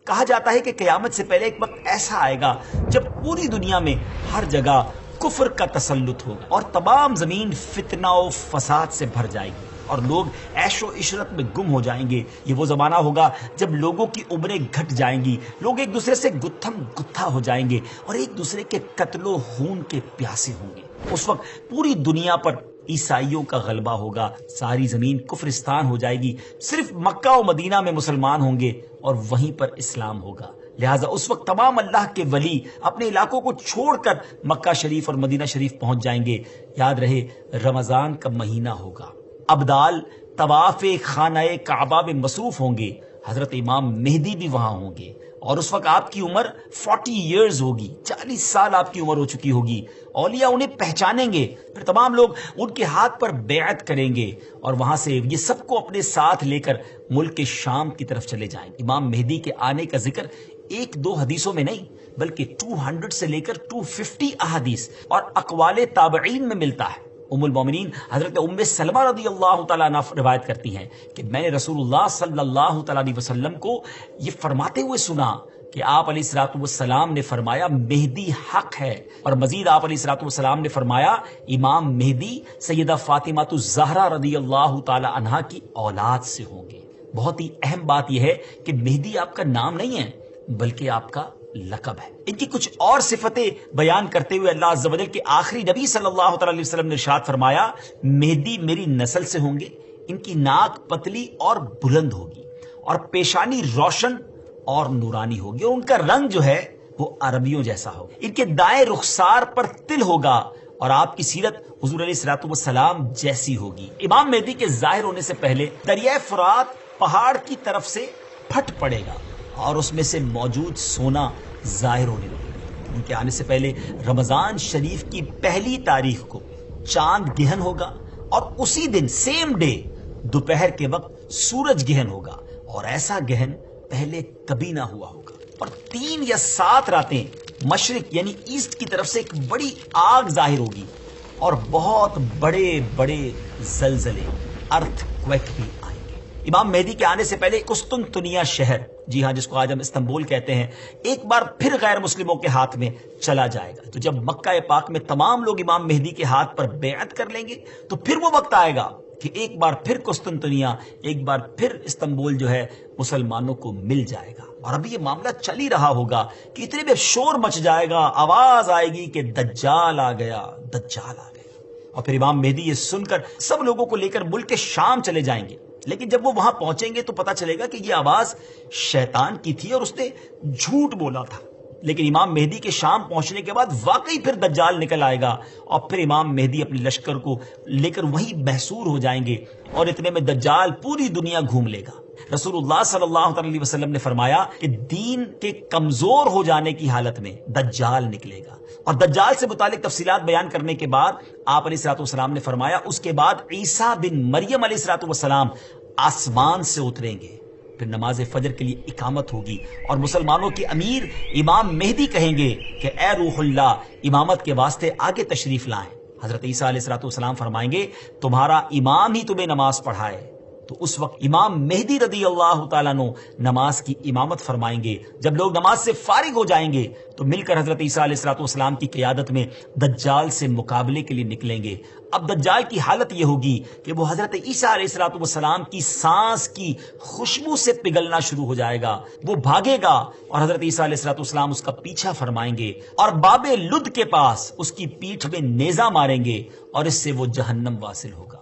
کہا جاتا ہے کہ قیامت سے پہلے ایک وقت ایسا آئے گا جب پوری دنیا میں ہر جگہ کفر کا تسلط ہوگا اور تمام زمین فتنہ و فساد سے بھر جائے گی اور لوگ عیش و عشرت میں گم ہو جائیں گے. یہ وہ زمانہ ہوگا جب لوگوں کی عمریں گھٹ جائیں گی، لوگ ایک دوسرے سے گتھم گتھا ہو جائیں گے اور ایک دوسرے کے قتل و خون کے پیاسے ہوں گے. اس وقت پوری دنیا پر عیسائیوں کا غلبہ ہوگا، ساری زمین کفرستان ہو جائے گی، صرف مکہ و مدینہ میں مسلمان ہوں گے اور وہیں پر اسلام ہوگا. لہٰذا اس وقت تمام اللہ کے ولی اپنے علاقوں کو چھوڑ کر مکہ شریف اور مدینہ شریف پہنچ جائیں گے. یاد رہے رمضان کا مہینہ ہوگا، ابدال طواف خانہ کعبہ میں مصروف ہوں گے، حضرت امام مہدی بھی وہاں ہوں گے اور اس وقت آپ کی عمر 40 ایئرز ہوگی، 40 سال آپ کی عمر ہو چکی ہوگی. اولیاء انہیں پہچانیں گے، پھر تمام لوگ ان کے ہاتھ پر بیعت کریں گے اور وہاں سے یہ سب کو اپنے ساتھ لے کر ملک شام کی طرف چلے جائیں گے. امام مہدی کے آنے کا ذکر ایک دو حدیثوں میں نہیں بلکہ 200 سے لے کر 250 احادیث اور اقوال تابعین میں ملتا ہے. ام المومنین حضرت ام سلمہ رضی اللہ تعالیٰ عنہ روایت کرتی ہیں کہ میں نے رسول اللہ صلی اللہ تعالیٰ علیہ وسلم کو یہ فرماتے ہوئے سنا کہ آپ علیہ الصلوۃ والسلام نے فرمایا مہدی حق ہے، اور مزید آپ علیہ الصلوۃ والسلام نے فرمایا امام مہدی سیدہ فاطمہ الزہرا رضی اللہ تعالیٰ عنہا کی اولاد سے ہوں گے. بہت ہی اہم بات یہ ہے کہ مہدی آپ کا نام نہیں ہے بلکہ آپ کا لقب ہے. ان کی کچھ اور صفتیں بیان کرتے ہوئے اللہ عز و جل کے آخری نبی صلی اللہ تعالی علیہ وسلم نے ارشاد فرمایا مہدی میری نسل سے ہوں گے، ان کی ناک پتلی اور بلند ہوگی اور پیشانی روشن اور نورانی ہوگی اور ان کا رنگ جو ہے وہ عربیوں جیسا ہوگا. ان کے دائیں رخسار پر تل ہوگا اور آپ کی سیرت حضور علیہ الصلوۃ والسلام جیسی ہوگی. امام مہدی کے ظاہر ہونے سے پہلے دریائے فرات پہاڑ کی طرف سے پھٹ پڑے گا اور اس میں سے موجود سونا ظاہر ہونے لگے گا. ان کے آنے سے پہلے رمضان شریف کی پہلی تاریخ کو چاند گہن ہوگا اور اسی دن سیم ڈے دوپہر کے وقت سورج گہن ہوگا اور ایسا گہن پہلے کبھی نہ ہوا ہوگا. اور 3 یا 7 راتیں مشرق یعنی ایسٹ کی طرف سے ایک بڑی آگ ظاہر ہوگی اور بہت بڑے بڑے زلزلے ارتھ کویک بھی آئیں گے. امام مہدی کے آنے سے پہلے قسطنطنیہ شہر، جی ہاں جس کو آج ہم استنبول کہتے ہیں، ایک بار پھر غیر مسلموں کے ہاتھ میں چلا جائے گا. تو جب مکہ پاک میں تمام لوگ امام مہدی کے ہاتھ پر بیعت کر لیں گے تو پھر وہ وقت آئے گا کہ ایک بار پھر قسطنطنیہ، ایک بار پھر استنبول جو ہے مسلمانوں کو مل جائے گا. اور ابھی یہ معاملہ چل ہی رہا ہوگا کہ اتنے میں شور مچ جائے گا، آواز آئے گی کہ دجال آ گیا، دجال آ گیا. اور پھر امام مہدی یہ سن کر سب لوگوں کو لے کر ملک شام چلے جائیں گے. لیکن جب وہ وہاں پہنچیں گے تو پتا چلے گا کہ یہ آواز شیطان کی تھی اور اس نے جھوٹ بولا تھا. لیکن امام مہدی کے شام پہنچنے کے بعد واقعی پھر دجال نکل آئے گا اور پھر امام مہدی اپنے لشکر کو لے کر وہیں محصور ہو جائیں گے اور اتنے میں دجال پوری دنیا گھوم لے گا. رسول اللہ صلی اللہ علیہ وسلم نے فرمایا کہ دین کے کمزور ہو جانے کی حالت میں دجال نکلے گا. اور دجال سے متعلق تفصیلات بیان کرنے کے بعد آپ علیہ الصلوۃ والسلام نے فرمایا اس کے بعد عیسیٰ بن مریم علیہ الصلوۃ والسلام آسمان سے اتریں گے. پھر نماز فجر کے لیے اقامت ہوگی اور مسلمانوں کے امیر امام مہدی کہیں گے کہ اے روح اللہ امامت کے واسطے آگے تشریف لائیں. حضرت عیسیٰ علیہ الصلوۃ والسلام فرمائیں گے تمہارا امام ہی تمہیں نماز پڑھائے. تو اس وقت امام مہدی رضی اللہ تعالیٰ عنہ نماز کی امامت فرمائیں گے. جب لوگ نماز سے فارغ ہو جائیں گے تو مل کر حضرت عیسیٰ علیہ الصلوۃ والسلام کی قیادت میں دجال سے مقابلے کے لیے نکلیں گے. اب دجال کی حالت یہ ہوگی کہ وہ حضرت عیسیٰ علیہ الصلوۃ والسلام کی سانس کی خوشبو سے پگھلنا شروع ہو جائے گا. وہ بھاگے گا اور حضرت عیسیٰ علیہ الصلوۃ والسلام اس کا پیچھا فرمائیں گے اور باب لد کے پاس اس کی پیٹھ میں نیزہ ماریں گے اور اس سے وہ جہنم واصل ہوگا.